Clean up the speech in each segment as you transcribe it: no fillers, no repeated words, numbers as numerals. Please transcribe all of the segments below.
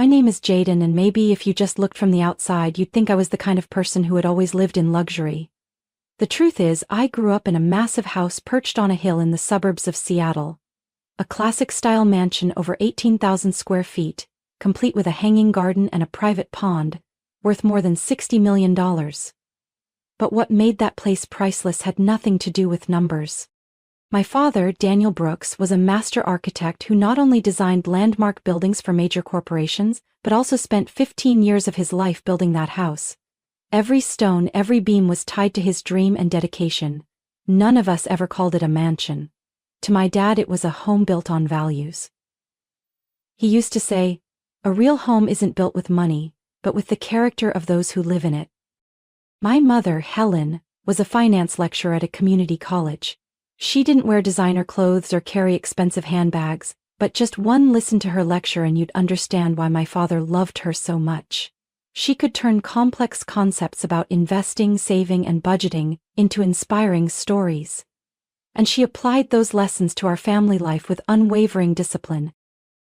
My name is Jaden, and maybe if you just looked from the outside, you'd think I was the kind of person who had always lived in luxury. The truth is, I grew up in a massive house perched on a hill in the suburbs of Seattle. A classic-style mansion over 18,000 square feet, complete with a hanging garden and a private pond, worth more than $60 million. But what made that place priceless had nothing to do with numbers. My father, Daniel Brooks, was a master architect who not only designed landmark buildings for major corporations, but also spent 15 years of his life building that house. Every stone, every beam was tied to his dream and dedication. None of us ever called it a mansion. To my dad, it was a home built on values. He used to say, "A real home isn't built with money, but with the character of those who live in it." My mother, Helen, was a finance lecturer at a community college. She didn't wear designer clothes or carry expensive handbags, but just one listen to her lecture and you'd understand why my father loved her so much. She could turn complex concepts about investing, saving, and budgeting into inspiring stories. And she applied those lessons to our family life with unwavering discipline.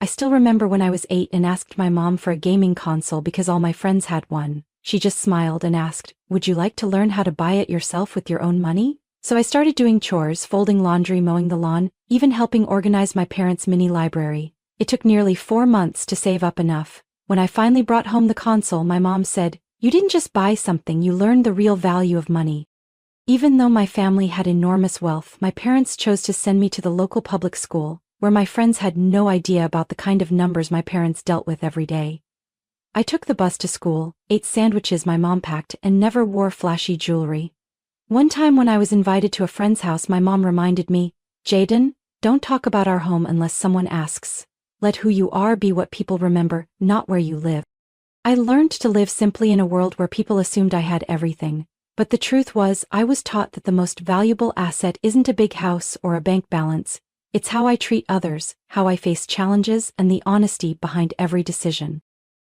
I still remember when I was 8 and asked my mom for a gaming console because all my friends had one. She just smiled and asked, "Would you like to learn how to buy it yourself with your own money?" So I started doing chores, folding laundry, mowing the lawn, even helping organize my parents' mini library. It took nearly 4 months to save up enough. When I finally brought home the console, my mom said, "You didn't just buy something, you learned the real value of money." Even though my family had enormous wealth, my parents chose to send me to the local public school, where my friends had no idea about the kind of numbers my parents dealt with every day. I took the bus to school, ate sandwiches my mom packed, and never wore flashy jewelry. One time when I was invited to a friend's house, my mom reminded me, "Jaden, don't talk about our home unless someone asks. Let who you are be what people remember, not where you live." I learned to live simply in a world where people assumed I had everything. But the truth was, I was taught that the most valuable asset isn't a big house or a bank balance. It's how I treat others, how I face challenges, and the honesty behind every decision.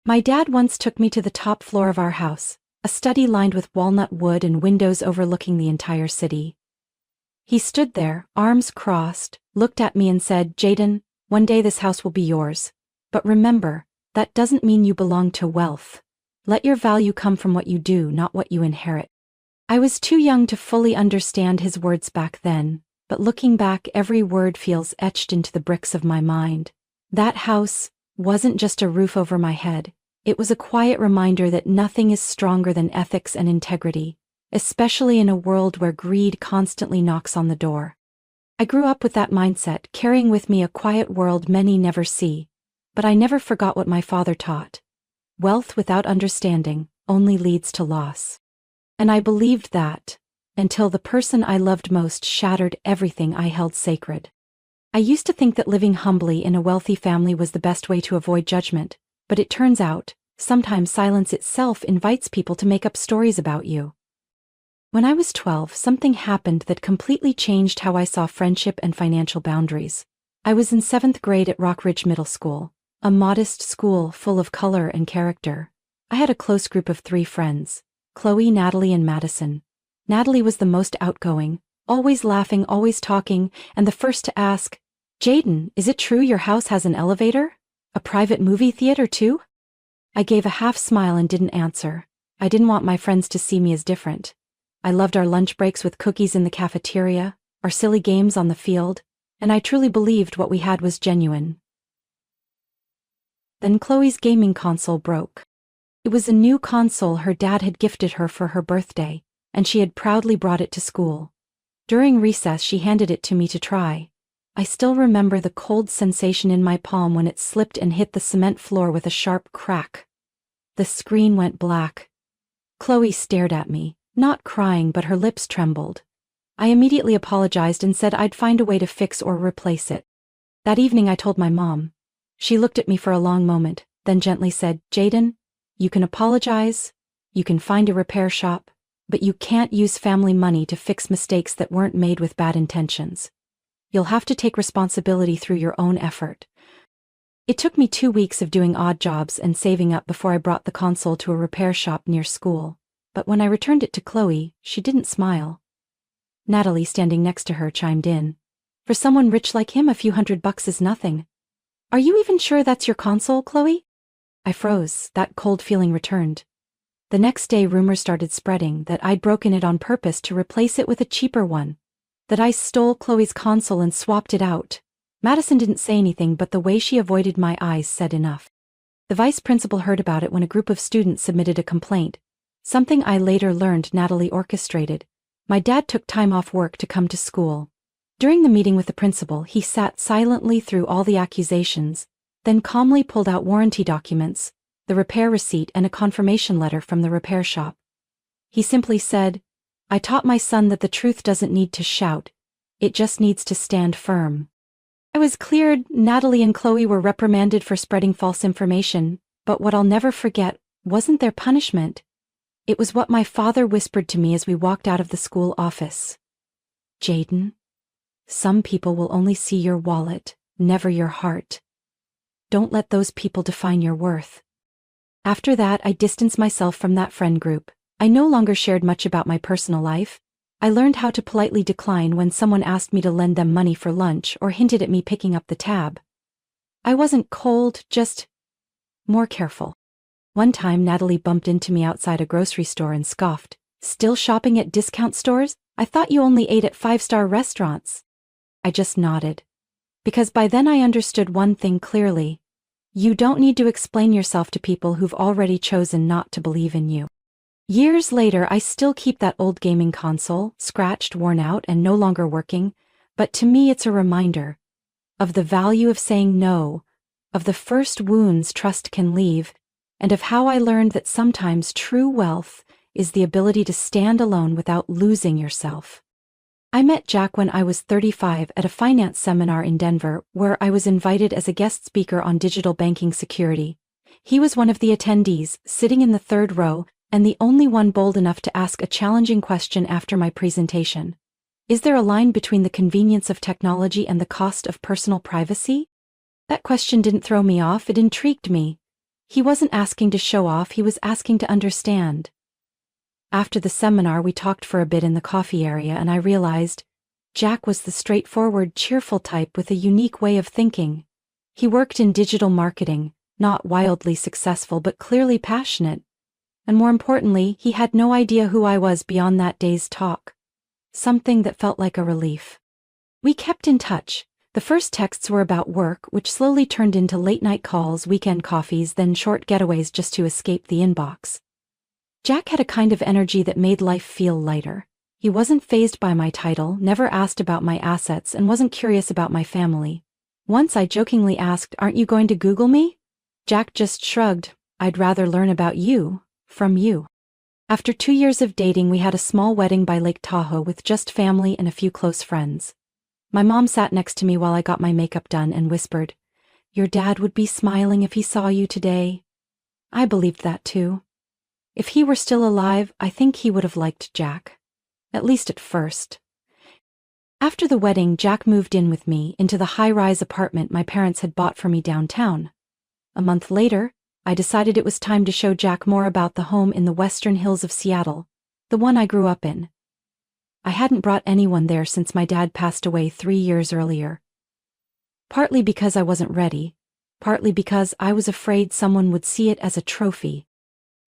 My dad once took me to the top floor of our house, a study lined with walnut wood and windows overlooking the entire city. He stood there, arms crossed, looked at me and said, "Jaden, one day this house will be yours. But remember, that doesn't mean you belong to wealth. Let your value come from what you do, not what you inherit." I was too young to fully understand his words back then, but looking back, every word feels etched into the bricks of my mind. That house wasn't just a roof over my head. It was a quiet reminder that nothing is stronger than ethics and integrity, especially in a world where greed constantly knocks on the door. I grew up with that mindset, carrying with me a quiet world many never see. But I never forgot what my father taught. Wealth without understanding only leads to loss. And I believed that, until the person I loved most shattered everything I held sacred. I used to think that living humbly in a wealthy family was the best way to avoid judgment, but it turns out, sometimes silence itself invites people to make up stories about you. When I was 12, something happened that completely changed how I saw friendship and financial boundaries. I was in 7th grade at Rockridge Middle School, a modest school full of color and character. I had a close group of 3 friends, Chloe, Natalie, and Madison. Natalie was the most outgoing, always laughing, always talking, and the first to ask, "Jaden, is it true your house has an elevator? A private movie theater too?" I gave a half smile and didn't answer. I didn't want my friends to see me as different. I loved our lunch breaks with cookies in the cafeteria, our silly games on the field, and I truly believed what we had was genuine. Then Chloe's gaming console broke. It was a new console her dad had gifted her for her birthday, and she had proudly brought it to school. During recess, she handed it to me to try. I still remember the cold sensation in my palm when it slipped and hit the cement floor with a sharp crack. The screen went black. Chloe stared at me, not crying, but her lips trembled. I immediately apologized and said I'd find a way to fix or replace it. That evening I told my mom. She looked at me for a long moment, then gently said, "Jaden, you can apologize, you can find a repair shop, but you can't use family money to fix mistakes that weren't made with bad intentions. You'll have to take responsibility through your own effort." It took me 2 weeks of doing odd jobs and saving up before I brought the console to a repair shop near school, but when I returned it to Chloe, she didn't smile. Natalie, standing next to her, chimed in. "For someone rich like him, a few $100 is nothing. Are you even sure that's your console, Chloe?" I froze, that cold feeling returned. The next day rumors started spreading that I'd broken it on purpose to replace it with a cheaper one. That I stole Chloe's console and swapped it out. Madison didn't say anything, but the way she avoided my eyes said enough. The vice principal heard about it when a group of students submitted a complaint, something I later learned Natalie orchestrated. My dad took time off work to come to school. During the meeting with the principal, he sat silently through all the accusations, then calmly pulled out warranty documents, the repair receipt and a confirmation letter from the repair shop. He simply said, "I taught my son that the truth doesn't need to shout, it just needs to stand firm." I was cleared. Natalie and Chloe were reprimanded for spreading false information, but what I'll never forget wasn't their punishment. It was what my father whispered to me as we walked out of the school office. "Jaden, some people will only see your wallet, never your heart. Don't let those people define your worth." After that, I distanced myself from that friend group. I no longer shared much about my personal life. I learned how to politely decline when someone asked me to lend them money for lunch or hinted at me picking up the tab. I wasn't cold, just more careful. One time Natalie bumped into me outside a grocery store and scoffed, "Still shopping at discount stores? I thought you only ate at 5-star restaurants." I just nodded. Because by then I understood one thing clearly. You don't need to explain yourself to people who've already chosen not to believe in you. Years later, I still keep that old gaming console, scratched, worn out, and no longer working, but to me it's a reminder of the value of saying no, of the first wounds trust can leave, and of how I learned that sometimes true wealth is the ability to stand alone without losing yourself. I met Jack when I was 35 at a finance seminar in Denver, where I was invited as a guest speaker on digital banking security. He was one of the attendees, sitting in the third row, and the only one bold enough to ask a challenging question after my presentation. Is there a line between the convenience of technology and the cost of personal privacy? That question didn't throw me off, it intrigued me. He wasn't asking to show off, he was asking to understand. After the seminar, we talked for a bit in the coffee area, and I realized Jack was the straightforward, cheerful type with a unique way of thinking. He worked in digital marketing, not wildly successful but clearly passionate. And more importantly, he had no idea who I was beyond that day's talk. Something that felt like a relief. We kept in touch. The first texts were about work, which slowly turned into late-night calls, weekend coffees, then short getaways just to escape the inbox. Jack had a kind of energy that made life feel lighter. He wasn't fazed by my title, never asked about my assets, and wasn't curious about my family. Once I jokingly asked, "Aren't you going to Google me?" Jack just shrugged, "I'd rather learn about you, from you." After 2 years of dating, we had a small wedding by Lake Tahoe with just family and a few close friends. My mom sat next to me while I got my makeup done and whispered, "Your dad would be smiling if he saw you today." I believed that too. If he were still alive, I think he would have liked Jack. At least at first. After the wedding, Jack moved in with me into the high-rise apartment my parents had bought for me downtown. A month later, I decided it was time to show Jack more about the home in the western hills of Seattle, the one I grew up in. I hadn't brought anyone there since my dad passed away 3 years earlier. Partly because I wasn't ready, partly because I was afraid someone would see it as a trophy.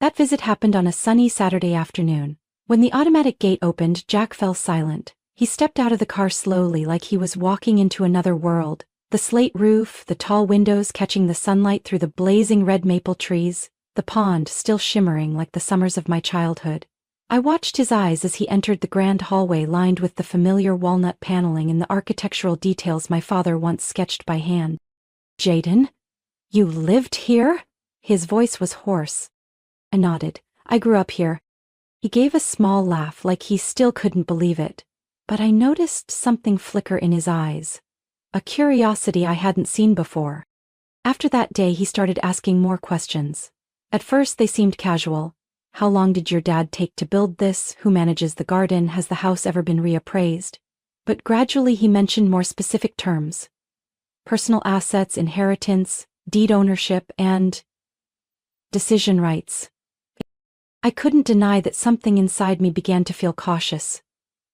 That visit happened on a sunny Saturday afternoon. When the automatic gate opened, Jack fell silent. He stepped out of the car slowly, like he was walking into another world. The slate roof, the tall windows catching the sunlight through the blazing red maple trees, the pond still shimmering like the summers of my childhood. I watched his eyes as he entered the grand hallway lined with the familiar walnut paneling and the architectural details my father once sketched by hand. "Jaden? You lived here?" His voice was hoarse. I nodded. "I grew up here." He gave a small laugh like he still couldn't believe it, but I noticed something flicker in his eyes. A curiosity I hadn't seen before. After that day, he started asking more questions. At first they seemed casual. How long did your dad take to build this? Who manages the garden? Has the house ever been reappraised? But gradually he mentioned more specific terms. Personal assets, inheritance, deed ownership, and decision rights. I couldn't deny that something inside me began to feel cautious.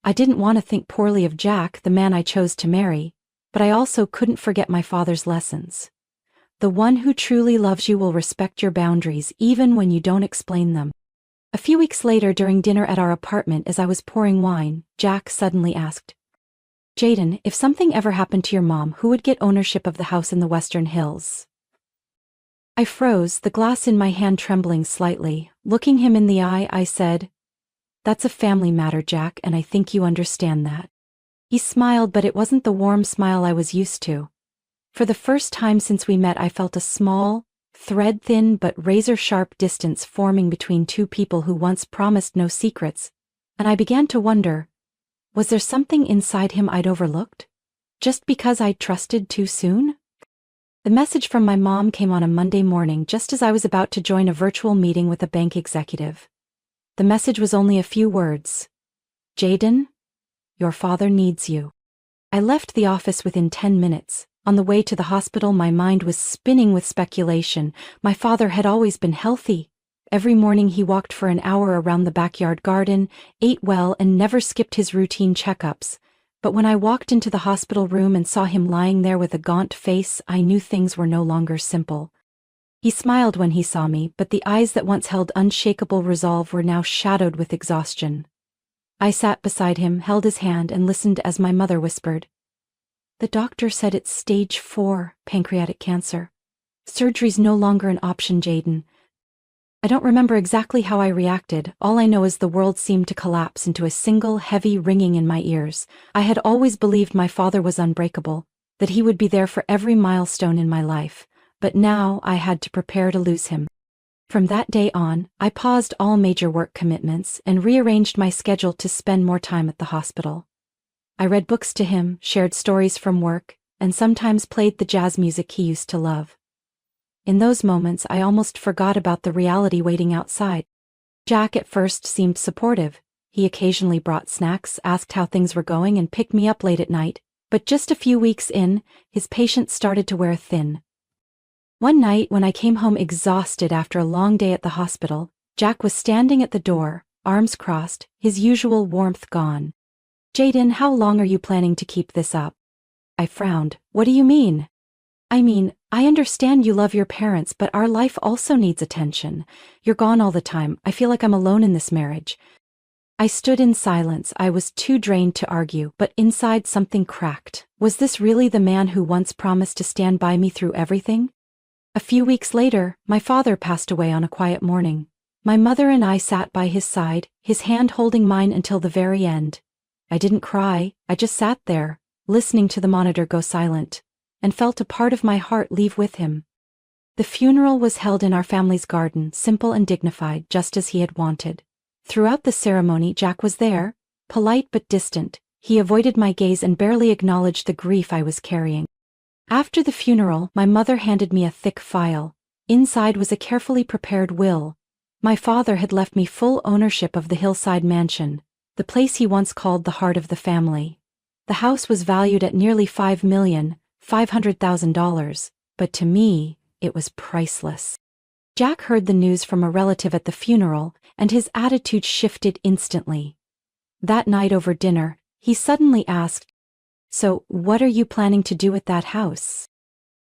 I didn't want to think poorly of Jack, the man I chose to marry, but I also couldn't forget my father's lessons. The one who truly loves you will respect your boundaries even when you don't explain them. A few weeks later during dinner at our apartment as I was pouring wine, Jack suddenly asked, "Jaden, if something ever happened to your mom, who would get ownership of the house in the Western Hills?" I froze, the glass in my hand trembling slightly. Looking him in the eye, I said, "That's a family matter, Jack, and I think you understand that." He smiled, but it wasn't the warm smile I was used to. For the first time since we met, I felt a small, thread-thin but razor-sharp distance forming between two people who once promised no secrets, and I began to wonder, was there something inside him I'd overlooked? Just because I'd trusted too soon? The message from my mom came on a Monday morning just as I was about to join a virtual meeting with a bank executive. The message was only a few words. "Jaden, your father needs you." I left the office within 10 minutes. On the way to the hospital, my mind was spinning with speculation. My father had always been healthy. Every morning he walked for an hour around the backyard garden, ate well, and never skipped his routine checkups. But when I walked into the hospital room and saw him lying there with a gaunt face, I knew things were no longer simple. He smiled when he saw me, but the eyes that once held unshakable resolve were now shadowed with exhaustion. I sat beside him, held his hand, and listened as my mother whispered, "The doctor said it's stage 4 pancreatic cancer. Surgery's no longer an option, Jaden." I don't remember exactly how I reacted. All I know is the world seemed to collapse into a single heavy ringing in my ears. I had always believed my father was unbreakable, that he would be there for every milestone in my life, but now I had to prepare to lose him. From that day on, I paused all major work commitments and rearranged my schedule to spend more time at the hospital. I read books to him, shared stories from work, and sometimes played the jazz music he used to love. In those moments, I almost forgot about the reality waiting outside. Jack at first seemed supportive. He occasionally brought snacks, asked how things were going, and picked me up late at night, but just a few weeks in, his patience started to wear thin. One night, when I came home exhausted after a long day at the hospital, Jack was standing at the door, arms crossed, his usual warmth gone. "Jaden, how long are you planning to keep this up?" I frowned. "What do you mean?" "I mean, I understand you love your parents, but our life also needs attention. You're gone all the time. I feel like I'm alone in this marriage." I stood in silence. I was too drained to argue, but inside something cracked. Was this really the man who once promised to stand by me through everything? A few weeks later, my father passed away on a quiet morning. My mother and I sat by his side, his hand holding mine until the very end. I didn't cry, I just sat there, listening to the monitor go silent, and felt a part of my heart leave with him. The funeral was held in our family's garden, simple and dignified, just as he had wanted. Throughout the ceremony, Jack was there, polite but distant. He avoided my gaze and barely acknowledged the grief I was carrying. After the funeral, my mother handed me a thick file. Inside was a carefully prepared will. My father had left me full ownership of the hillside mansion, the place he once called the heart of the family. The house was valued at nearly $5,500,000, but to me, it was priceless. Jack heard the news from a relative at the funeral, and his attitude shifted instantly. That night over dinner, he suddenly asked, "So, what are you planning to do with that house?"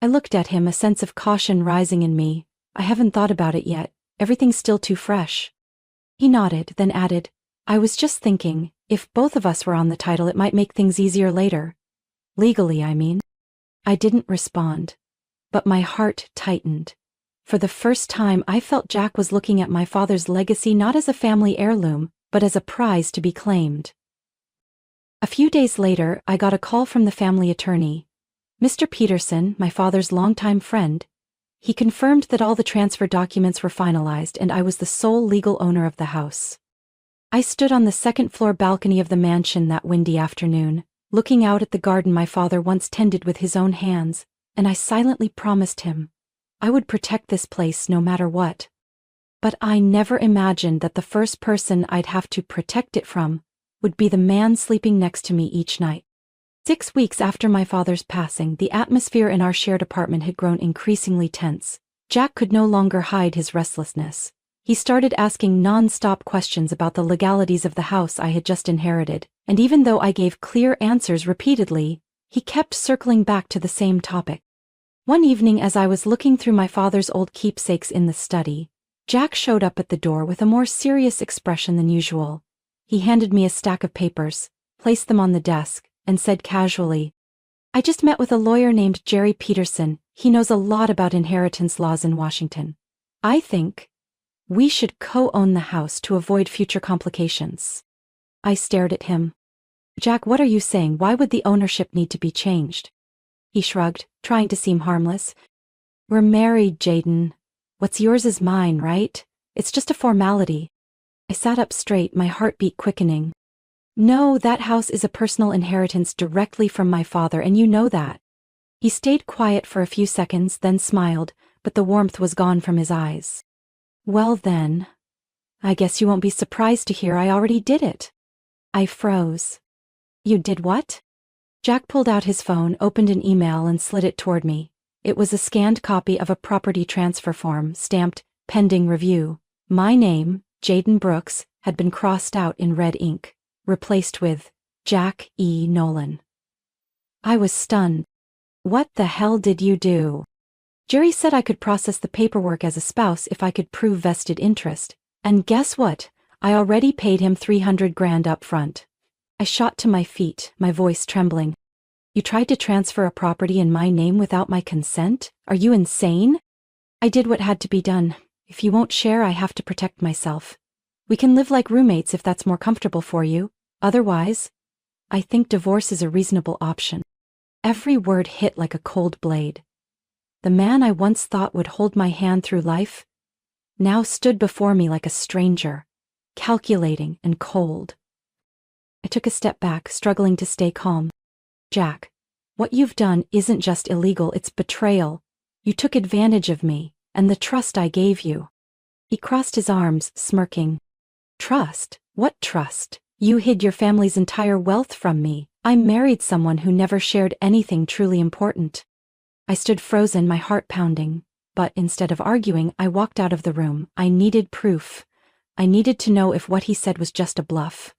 I looked at him, a sense of caution rising in me. "I haven't thought about it yet. Everything's still too fresh." He nodded, then added, "I was just thinking, if both of us were on the title, it might make things easier later. Legally, I mean." I didn't respond, but my heart tightened. For the first time, I felt Jack was looking at my father's legacy not as a family heirloom, but as a prize to be claimed. A few days later, I got a call from the family attorney. Mr. Peterson, my father's longtime friend. He confirmed that all the transfer documents were finalized and I was the sole legal owner of the house. I stood on the second-floor balcony of the mansion that windy afternoon, looking out at the garden my father once tended with his own hands, and I silently promised him I would protect this place no matter what. But I never imagined that the first person I'd have to protect it from would be the man sleeping next to me each night. 6 weeks after my father's passing, the atmosphere in our shared apartment had grown increasingly tense. Jack could no longer hide his restlessness. He started asking non-stop questions about the legalities of the house I had just inherited, and even though I gave clear answers repeatedly, he kept circling back to the same topic. One evening as I was looking through my father's old keepsakes in the study, Jack showed up at the door with a more serious expression than usual. He handed me a stack of papers, placed them on the desk, and said casually, "I just met with a lawyer named Jerry Peterson. He knows a lot about inheritance laws in Washington. I think we should co-own the house to avoid future complications." I stared at him. "Jack, what are you saying? Why would the ownership need to be changed?" He shrugged, trying to seem harmless. "We're married, Jaden. What's yours is mine, right? It's just a formality." I sat up straight, my heartbeat quickening. "No, that house is a personal inheritance directly from my father, and you know that." He stayed quiet for a few seconds, then smiled, but the warmth was gone from his eyes. "Well then, I guess you won't be surprised to hear I already did it." I froze. "You did what?" Jack pulled out his phone, opened an email, and slid it toward me. It was a scanned copy of a property transfer form, stamped, "Pending Review." My name, Jaden Brooks, had been crossed out in red ink, replaced with Jack E. Nolan. I was stunned. "What the hell did you do?" "Jerry said I could process the paperwork as a spouse if I could prove vested interest. And guess what? I already paid him $300,000 up front." I shot to my feet, my voice trembling. "You tried to transfer a property in my name without my consent? Are you insane?" "I did what had to be done. If you won't share, I have to protect myself. We can live like roommates if that's more comfortable for you. Otherwise, I think divorce is a reasonable option." Every word hit like a cold blade. The man I once thought would hold my hand through life now stood before me like a stranger, calculating and cold. I took a step back, struggling to stay calm. "Jack, what you've done isn't just illegal, it's betrayal. You took advantage of me, and the trust I gave you." He crossed his arms, smirking. "Trust? What trust? You hid your family's entire wealth from me. I married someone who never shared anything truly important." I stood frozen, my heart pounding. But instead of arguing, I walked out of the room. I needed proof. I needed to know if what he said was just a bluff.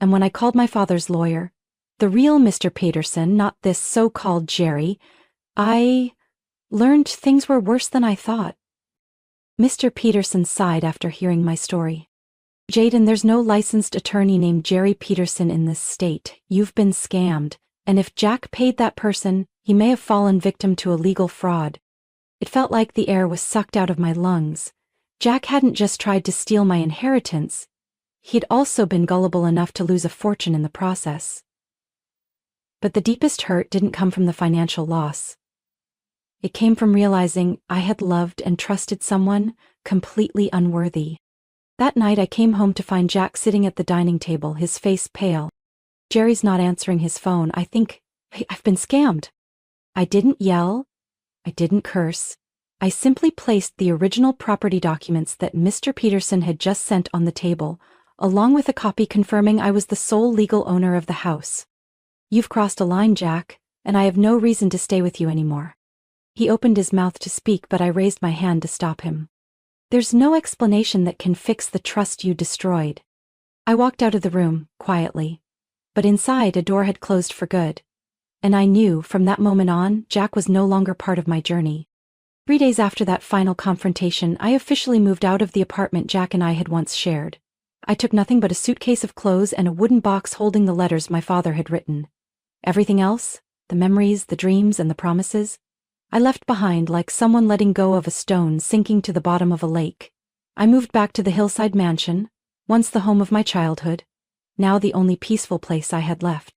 And when I called my father's lawyer, the real Mr. Peterson, not this so-called Jerry, I learned things were worse than I thought. Mr. Peterson sighed after hearing my story. "Jaden, there's no licensed attorney named Jerry Peterson in this state. You've been scammed, and if Jack paid that person, he may have fallen victim to a legal fraud." It felt like the air was sucked out of my lungs. Jack hadn't just tried to steal my inheritance. He'd also been gullible enough to lose a fortune in the process. But the deepest hurt didn't come from the financial loss. It came from realizing I had loved and trusted someone completely unworthy. That night I came home to find Jack sitting at the dining table, his face pale. "Jerry's not answering his phone. I think I've been scammed." I didn't yell. I didn't curse. I simply placed the original property documents that Mr. Peterson had just sent on the table, along with a copy confirming I was the sole legal owner of the house. "You've crossed a line, Jack, and I have no reason to stay with you anymore." He opened his mouth to speak, but I raised my hand to stop him. "There's no explanation that can fix the trust you destroyed." I walked out of the room, quietly. But inside, a door had closed for good. And I knew, from that moment on, Jack was no longer part of my journey. 3 days after that final confrontation, I officially moved out of the apartment Jack and I had once shared. I took nothing but a suitcase of clothes and a wooden box holding the letters my father had written. Everything else, the memories, the dreams, and the promises, I left behind like someone letting go of a stone sinking to the bottom of a lake. I moved back to the hillside mansion, once the home of my childhood, now the only peaceful place I had left.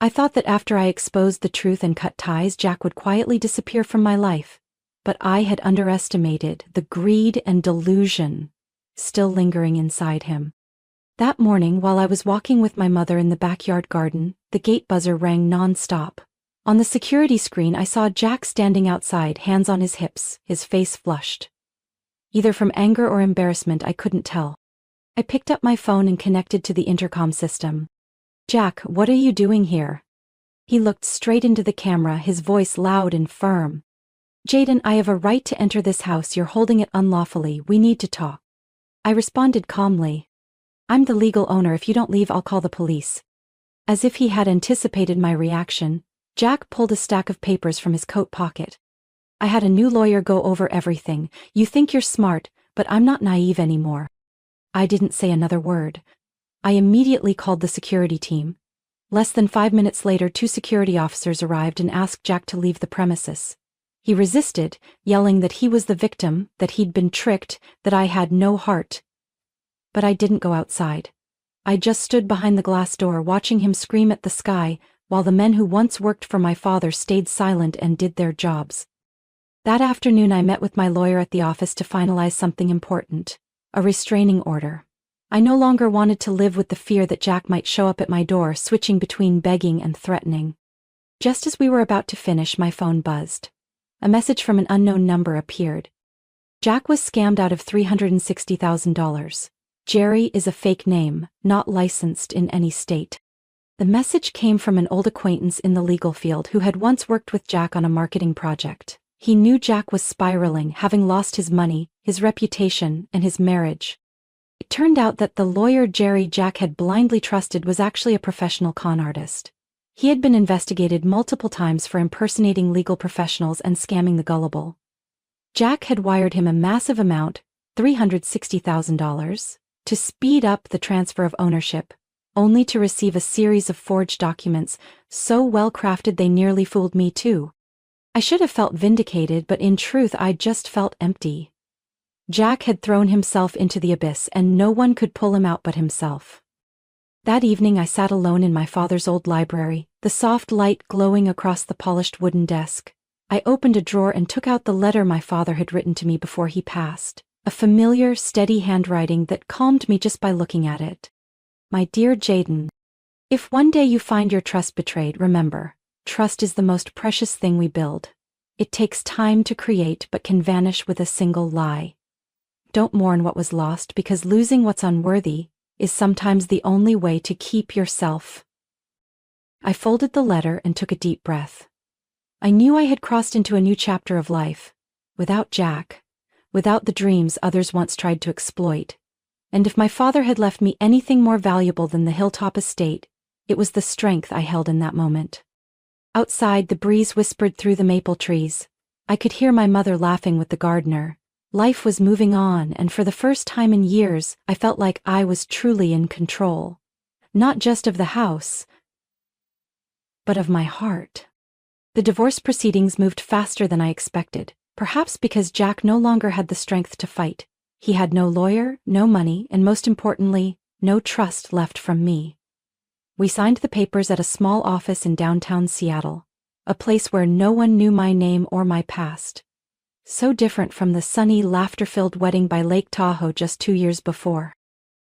I thought that after I exposed the truth and cut ties, Jack would quietly disappear from my life. But I had underestimated the greed and delusion still lingering inside him. That morning, while I was walking with my mother in the backyard garden, the gate buzzer rang non-stop. On the security screen, I saw Jack standing outside, hands on his hips, his face flushed. Either from anger or embarrassment, I couldn't tell. I picked up my phone and connected to the intercom system. "Jack, what are you doing here?" He looked straight into the camera, his voice loud and firm. "Jaden, I have a right to enter this house. You're holding it unlawfully. We need to talk." I responded calmly. "I'm the legal owner. If you don't leave, I'll call the police." As if he had anticipated my reaction, Jack pulled a stack of papers from his coat pocket. I had a new lawyer go over everything. You think you're smart, but I'm not naive anymore. I didn't say another word. I immediately called the security team. Less than 5 minutes later, 2 security officers arrived and asked Jack to leave the premises. He resisted, yelling that he was the victim, that he'd been tricked, that I had no heart. But I didn't go outside. I just stood behind the glass door watching him scream at the sky, while the men who once worked for my father stayed silent and did their jobs. That afternoon I met with my lawyer at the office to finalize something important, a restraining order. I no longer wanted to live with the fear that Jack might show up at my door, switching between begging and threatening. Just as we were about to finish, my phone buzzed. A message from an unknown number appeared. Jack was scammed out of $360,000. Jerry is a fake name, not licensed in any state. The message came from an old acquaintance in the legal field who had once worked with Jack on a marketing project. He knew Jack was spiraling, having lost his money, his reputation, and his marriage. It turned out that the lawyer Jerry Jack had blindly trusted was actually a professional con artist. He had been investigated multiple times for impersonating legal professionals and scamming the gullible. Jack had wired him a massive amount, $360,000, to speed up the transfer of ownership, only to receive a series of forged documents, so well crafted they nearly fooled me too. I should have felt vindicated, but in truth I just felt empty. Jack had thrown himself into the abyss and no one could pull him out but himself. That evening I sat alone in my father's old library, the soft light glowing across the polished wooden desk. I opened a drawer and took out the letter my father had written to me before he passed, a familiar, steady handwriting that calmed me just by looking at it. My dear Jaden, if one day you find your trust betrayed, remember, trust is the most precious thing we build. It takes time to create but can vanish with a single lie. Don't mourn what was lost, because losing what's unworthy is sometimes the only way to keep yourself. I folded the letter and took a deep breath. I knew I had crossed into a new chapter of life, without Jack, without the dreams others once tried to exploit. And if my father had left me anything more valuable than the hilltop estate, it was the strength I held in that moment. Outside, the breeze whispered through the maple trees. I could hear my mother laughing with the gardener. Life was moving on, and for the first time in years, I felt like I was truly in control. Not just of the house, but of my heart. The divorce proceedings moved faster than I expected, perhaps because Jack no longer had the strength to fight. He had no lawyer, no money, and most importantly, no trust left from me. We signed the papers at a small office in downtown Seattle, a place where no one knew my name or my past. So different from the sunny, laughter-filled wedding by Lake Tahoe just 2 years before.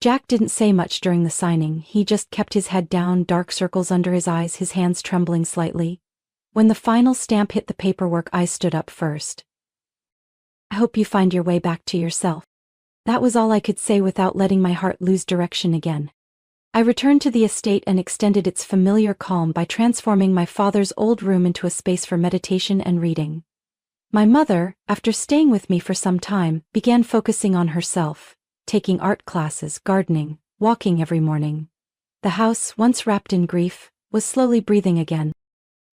Jack didn't say much during the signing. He just kept his head down, dark circles under his eyes, his hands trembling slightly. When the final stamp hit the paperwork, I stood up first. I hope you find your way back to yourself. That was all I could say without letting my heart lose direction again. I returned to the estate and extended its familiar calm by transforming my father's old room into a space for meditation and reading. My mother, after staying with me for some time, began focusing on herself, taking art classes, gardening, walking every morning. The house, once wrapped in grief, was slowly breathing again.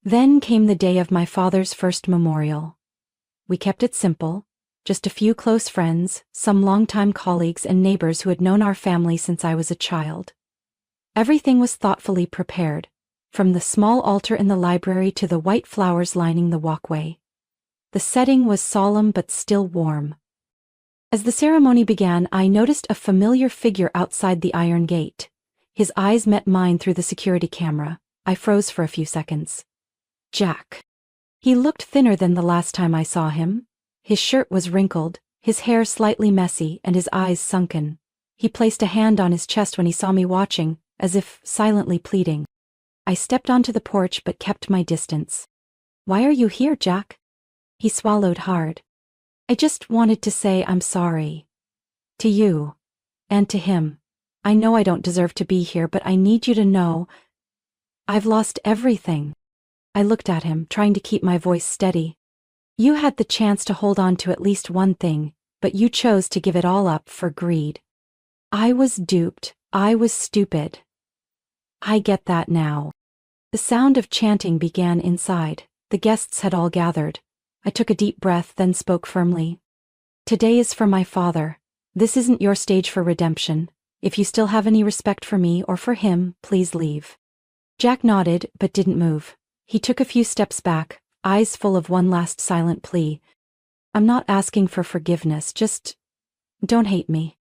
Then came the day of my father's first memorial. We kept it simple, just a few close friends, some longtime colleagues and neighbors who had known our family since I was a child. Everything was thoughtfully prepared, from the small altar in the library to the white flowers lining the walkway. The setting was solemn but still warm. As the ceremony began, I noticed a familiar figure outside the iron gate. His eyes met mine through the security camera. I froze for a few seconds. Jack. He looked thinner than the last time I saw him. His shirt was wrinkled, his hair slightly messy, and his eyes sunken. He placed a hand on his chest when he saw me watching, as if silently pleading. I stepped onto the porch but kept my distance. "Why are you here, Jack?" He swallowed hard. "I just wanted to say I'm sorry. To you. And to him. I know I don't deserve to be here, but I need you to know I've lost everything." I looked at him, trying to keep my voice steady. "You had the chance to hold on to at least one thing, but you chose to give it all up for greed. I was duped. I was stupid. I get that now." The sound of chanting began inside. The guests had all gathered. I took a deep breath, then spoke firmly. Today is for my father. This isn't your stage for redemption. If you still have any respect for me or for him, please leave. Jack nodded, but didn't move. He took a few steps back, eyes full of one last silent plea. I'm not asking for forgiveness, just don't hate me.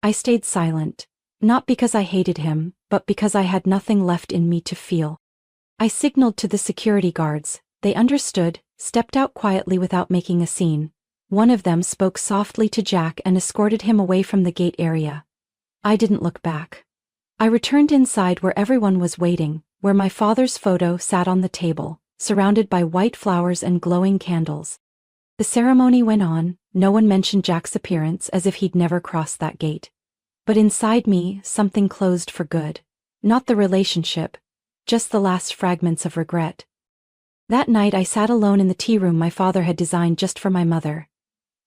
I stayed silent, not because I hated him, but because I had nothing left in me to feel. I signaled to the security guards. They understood, stepped out quietly without making a scene. One of them spoke softly to Jack and escorted him away from the gate area. I didn't look back. I returned inside where everyone was waiting, where my father's photo sat on the table, surrounded by white flowers and glowing candles. The ceremony went on. No one mentioned Jack's appearance as if he'd never crossed that gate. But inside me, something closed for good. Not the relationship, just the last fragments of regret. That night I sat alone in the tea room my father had designed just for my mother.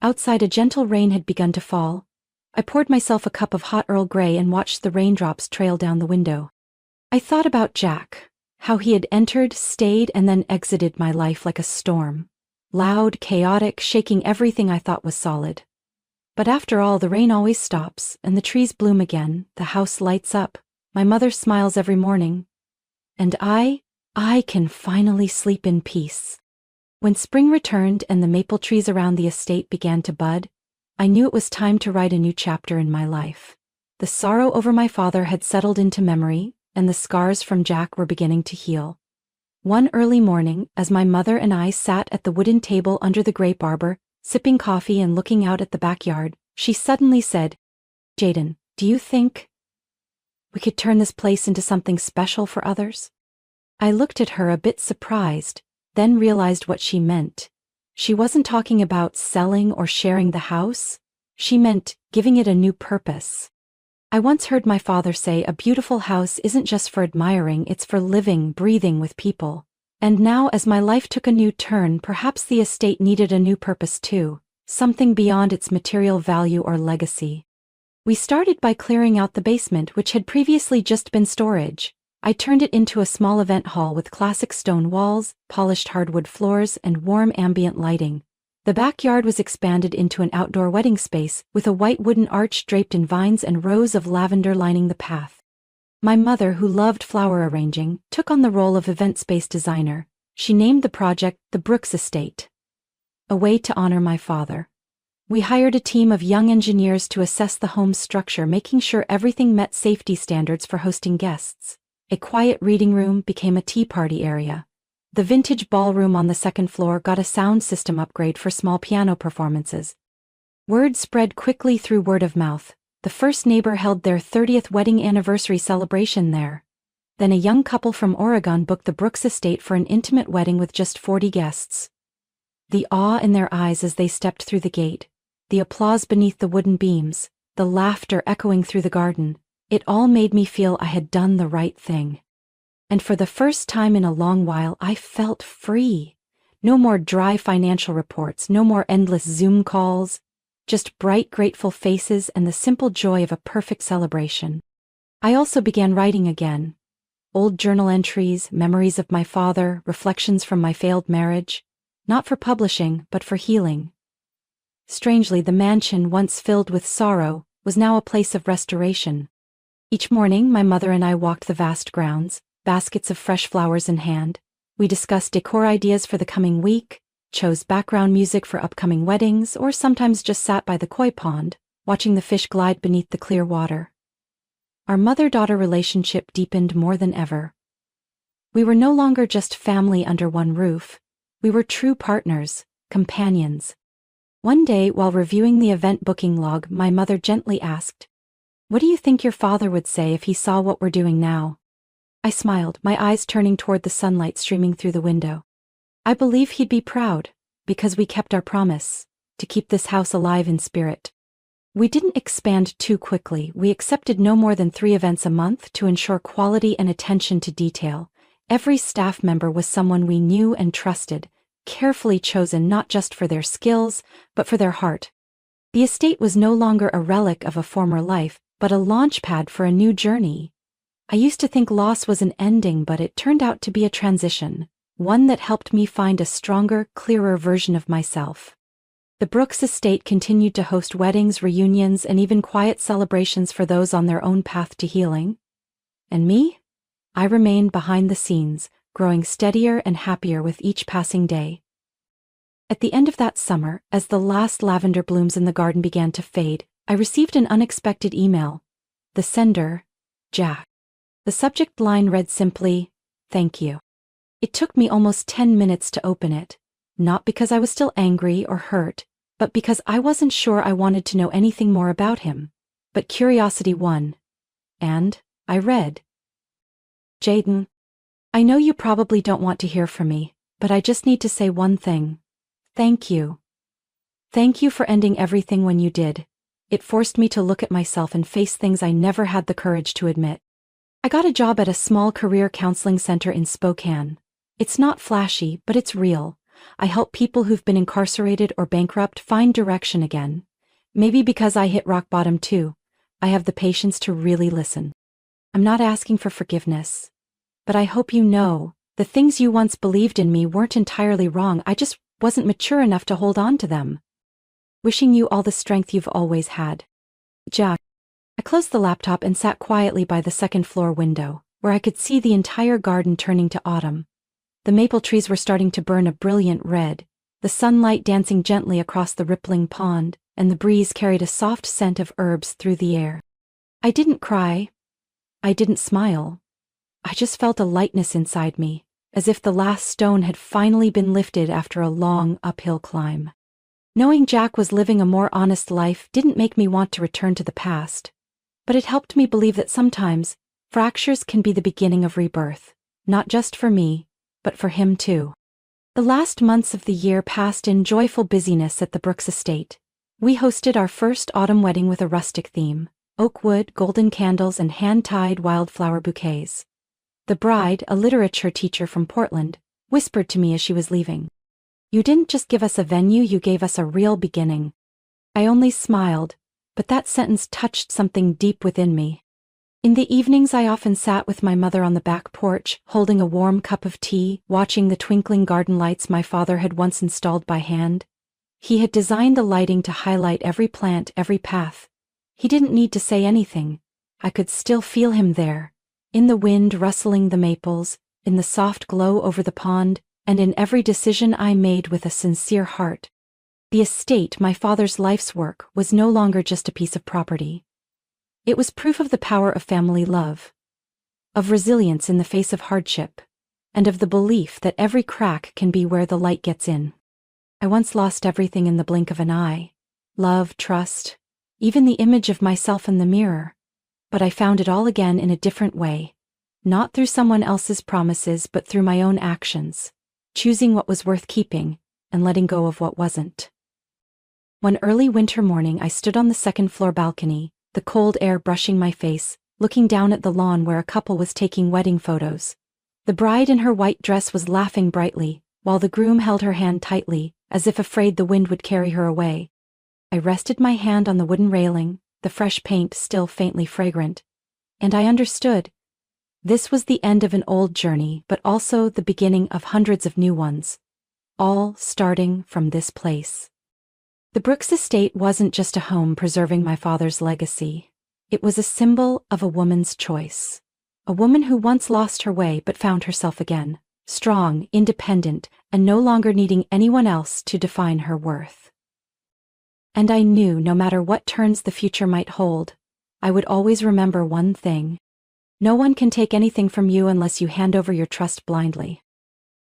Outside a gentle rain had begun to fall. I poured myself a cup of hot Earl Grey and watched the raindrops trail down the window. I thought about Jack, how he had entered, stayed, and then exited my life like a storm. Loud, chaotic, shaking everything I thought was solid. But after all, the rain always stops, and the trees bloom again, the house lights up, my mother smiles every morning. And I can finally sleep in peace. When spring returned and the maple trees around the estate began to bud, I knew it was time to write a new chapter in my life. The sorrow over my father had settled into memory, and the scars from Jack were beginning to heal. One early morning, as my mother and I sat at the wooden table under the grape arbor, sipping coffee and looking out at the backyard, she suddenly said, "Jaden, do you think we could turn this place into something special for others?" I looked at her a bit surprised, then realized what she meant. She wasn't talking about selling or sharing the house. She meant giving it a new purpose. I once heard my father say a beautiful house isn't just for admiring, it's for living, breathing with people. And now as my life took a new turn, perhaps the estate needed a new purpose too, something beyond its material value or legacy. We started by clearing out the basement, which had previously just been storage. I turned it into a small event hall with classic stone walls, polished hardwood floors, and warm ambient lighting. The backyard was expanded into an outdoor wedding space, with a white wooden arch draped in vines and rows of lavender lining the path. My mother, who loved flower arranging, took on the role of event space designer. She named the project the Brooks Estate, a way to honor my father. We hired a team of young engineers to assess the home's structure, making sure everything met safety standards for hosting guests. A quiet reading room became a tea party area. The vintage ballroom on the second floor got a sound system upgrade for small piano performances. Word spread quickly through word of mouth. The first neighbor held their 30th wedding anniversary celebration there. Then a young couple from Oregon booked the Brooks Estate for an intimate wedding with just 40 guests. The awe in their eyes as they stepped through the gate, the applause beneath the wooden beams, the laughter echoing through the garden, it all made me feel I had done the right thing. And for the first time in a long while, I felt free. No more dry financial reports, no more endless Zoom calls, just bright, grateful faces and the simple joy of a perfect celebration. I also began writing again. Old journal entries, memories of my father, reflections from my failed marriage, not for publishing, but for healing. Strangely, the mansion, once filled with sorrow, was now a place of restoration. Each morning, my mother and I walked the vast grounds, baskets of fresh flowers in hand. We discussed decor ideas for the coming week, chose background music for upcoming weddings, or sometimes just sat by the koi pond, watching the fish glide beneath the clear water. Our mother-daughter relationship deepened more than ever. We were no longer just family under one roof. We were true partners, companions. One day, while reviewing the event booking log, my mother gently asked, "What do you think your father would say if he saw what we're doing now?" I smiled, my eyes turning toward the sunlight streaming through the window. I believe he'd be proud, because we kept our promise, to keep this house alive in spirit. We didn't expand too quickly. We accepted no more than 3 events a month to ensure quality and attention to detail. Every staff member was someone we knew and trusted, carefully chosen not just for their skills, but for their heart. The estate was no longer a relic of a former life, but a launch pad for a new journey. I used to think loss was an ending, but it turned out to be a transition, one that helped me find a stronger, clearer version of myself. The Brooks estate continued to host weddings, reunions, and even quiet celebrations for those on their own path to healing. And me? I remained behind the scenes, growing steadier and happier with each passing day. At the end of that summer, as the last lavender blooms in the garden began to fade, I received an unexpected email. The sender, Jack. The subject line read simply, "Thank you." It took me almost 10 minutes to open it, not because I was still angry or hurt, but because I wasn't sure I wanted to know anything more about him. But curiosity won. And I read, "Jaden, I know you probably don't want to hear from me, but I just need to say one thing. Thank you. Thank you for ending everything when you did. It forced me to look at myself and face things I never had the courage to admit. I got a job at a small career counseling center in Spokane. It's not flashy, but it's real. I help people who've been incarcerated or bankrupt find direction again. Maybe because I hit rock bottom too, I have the patience to really listen. I'm not asking for forgiveness. But I hope you know, the things you once believed in me weren't entirely wrong. I just wasn't mature enough to hold on to them. Wishing you all the strength you've always had. Jack." I closed the laptop and sat quietly by the second-floor window, where I could see the entire garden turning to autumn. The maple trees were starting to burn a brilliant red, the sunlight dancing gently across the rippling pond, and the breeze carried a soft scent of herbs through the air. I didn't cry. I didn't smile. I just felt a lightness inside me, as if the last stone had finally been lifted after a long uphill climb. Knowing Jack was living a more honest life didn't make me want to return to the past, but it helped me believe that sometimes, fractures can be the beginning of rebirth, not just for me, but for him too. The last months of the year passed in joyful busyness at the Brooks estate. We hosted our first autumn wedding with a rustic theme, oak wood, golden candles, and hand-tied wildflower bouquets. The bride, a literature teacher from Portland, whispered to me as she was leaving, "You didn't just give us a venue, you gave us a real beginning." I only smiled, but that sentence touched something deep within me. In the evenings I often sat with my mother on the back porch, holding a warm cup of tea, watching the twinkling garden lights my father had once installed by hand. He had designed the lighting to highlight every plant, every path. He didn't need to say anything. I could still feel him there, in the wind rustling the maples, in the soft glow over the pond, and in every decision I made with a sincere heart. The estate, my father's life's work, was no longer just a piece of property. It was proof of the power of family love, of resilience in the face of hardship, and of the belief that every crack can be where the light gets in. I once lost everything in the blink of an eye. Love, trust, even the image of myself in the mirror. But I found it all again in a different way. Not through someone else's promises, but through my own actions. Choosing what was worth keeping, and letting go of what wasn't. One early winter morning I stood on the second-floor balcony, the cold air brushing my face, looking down at the lawn where a couple was taking wedding photos. The bride in her white dress was laughing brightly, while the groom held her hand tightly, as if afraid the wind would carry her away. I rested my hand on the wooden railing, the fresh paint still faintly fragrant. And I understood. This was the end of an old journey, but also the beginning of hundreds of new ones. All starting from this place. The Brooks estate wasn't just a home preserving my father's legacy. It was a symbol of a woman's choice. A woman who once lost her way but found herself again, strong, independent, and no longer needing anyone else to define her worth. And I knew no matter what turns the future might hold, I would always remember one thing. No one can take anything from you unless you hand over your trust blindly.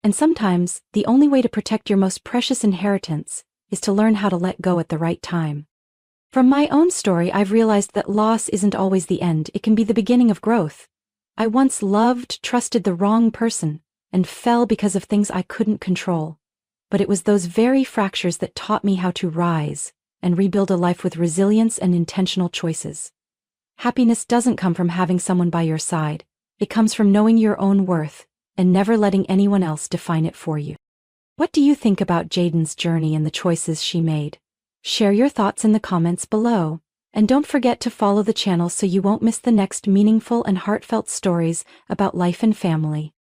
And sometimes, the only way to protect your most precious inheritance is to learn how to let go at the right time. From my own story, I've realized that loss isn't always the end, it can be the beginning of growth. I once loved, trusted the wrong person, and fell because of things I couldn't control. But it was those very fractures that taught me how to rise and rebuild a life with resilience and intentional choices. Happiness doesn't come from having someone by your side. It comes from knowing your own worth and never letting anyone else define it for you. What do you think about Jaden's journey and the choices she made? Share your thoughts in the comments below. And don't forget to follow the channel so you won't miss the next meaningful and heartfelt stories about life and family.